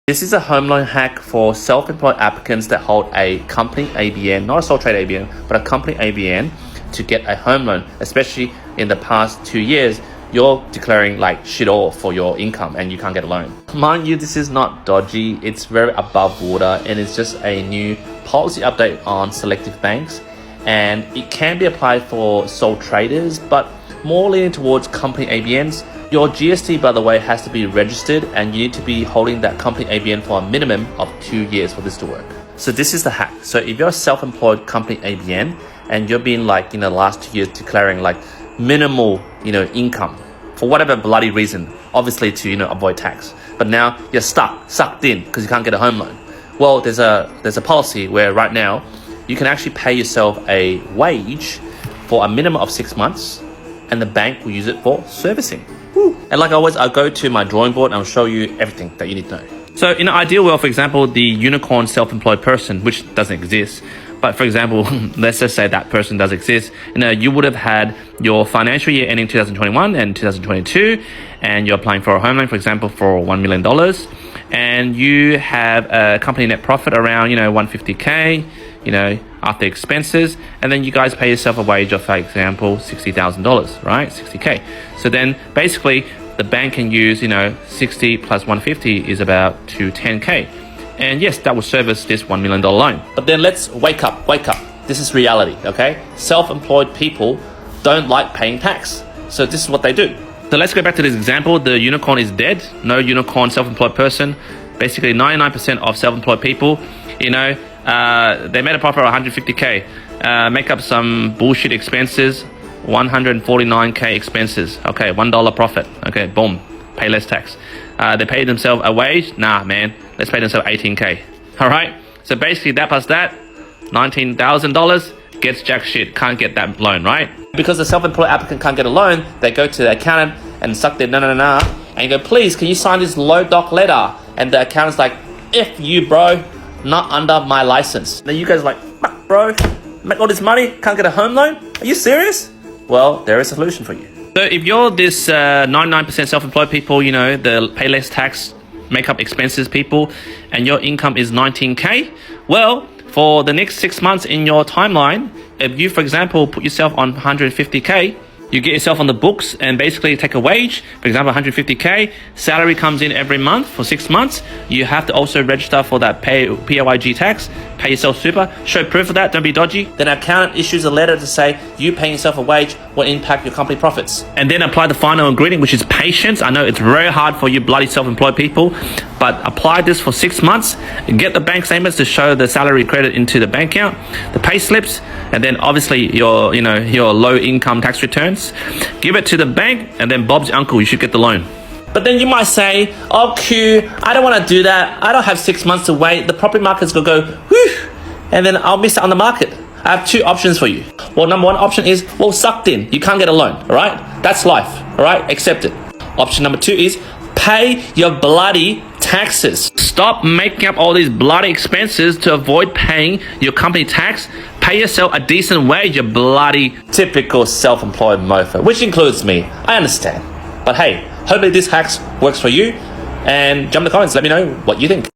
This is a home loan hack for self-employed applicants that hold a company ABN, not a sole trade ABN, but a company ABN to get a home loan. Especially in the past 2 years, you're declaring like shit all for your income and you can't get a loan. Mind you, this is not dodgy. It's very above water and it's just a new policy update on selective banks. And it can be applied for sole traders, but more leaning towards company ABNs. Your GST, by the way, has to be registered and you need to be holding that company ABN for a minimum of 2 years for this to work. So this is the hack. So if you're a self-employed company ABN and you've been like, the last 2 years declaring like minimal, income for whatever bloody reason, obviously to, avoid tax. But now you're sucked in because you can't get a home loan. Well, there's a policy where right now you can actually pay yourself a wage for a minimum of 6 months and the bank will use it for servicing. Woo. And like always, I'll go to my drawing board and I'll show you everything that you need to know. So in an ideal world, for example, the unicorn self-employed person, which doesn't exist, but for example, let's just say that person does exist, you would have had your financial year ending 2021 and 2022, and you're applying for a home loan, for example, for $1 million, and you have a company net profit around, 150K, after expenses, and then you guys pay yourself a wage of, for example, $60,000, right? 60K. So then basically the bank can use, 60 plus 150 is about 210K. And yes, that will service this $1 million loan. But then let's wake up. This is reality, okay? Self-employed people don't like paying tax. So this is what they do. So let's go back to this example. The unicorn is dead. No unicorn self-employed person. Basically 99% of self-employed people, they made a profit of 150K. Make up some bullshit expenses, 149K expenses. Okay, $1 profit. Okay, boom, pay less tax. They paid themselves a wage. Nah, man, let's pay themselves 18K. All right, so basically that plus that, $19,000 gets jack shit. Can't get that loan, right? Because the self-employed applicant can't get a loan, they go to the accountant and suck their na and go, please, can you sign this low doc letter? And the accountant's like, F you, bro. Not under my license. Then you guys are like, fuck, bro, make all this money, can't get a home loan? Are you serious? Well, there is a solution for you. So if you're this 99% self-employed people, the pay less tax, make up expenses people, and your income is 19K, well, for the next 6 months in your timeline, if you, for example, put yourself on 150K, you get yourself on the books and basically take a wage, for example, 150K, salary comes in every month for 6 months. You have to also register for that PAYG tax, pay yourself super, show proof of that, don't be dodgy. Then an accountant issues a letter to say you paying yourself a wage will impact your company profits. And then apply the final ingredient, which is patience. I know it's very hard for you bloody self-employed people, but apply this for 6 months, get the bank statements to show the salary credit into the bank account, the pay slips, and then obviously your low income tax returns. Give it to the bank and then Bob's your uncle, you should get the loan. But then you might say, oh Q, I don't want to do that. I don't have 6 months to wait. The property market's going to go, whew, and then I'll miss out on the market. I have 2 options for you. Well, number 1 option is, well, sucked in. You can't get a loan, all right? That's life, all right? Accept it. Option number 2 is pay your bloody taxes. Stop making up all these bloody expenses to avoid paying your company tax. Pay yourself a decent wage, you bloody typical self-employed mofo, which includes me. I understand. But hey, hopefully this hack works for you. And jump in the comments, let me know what you think.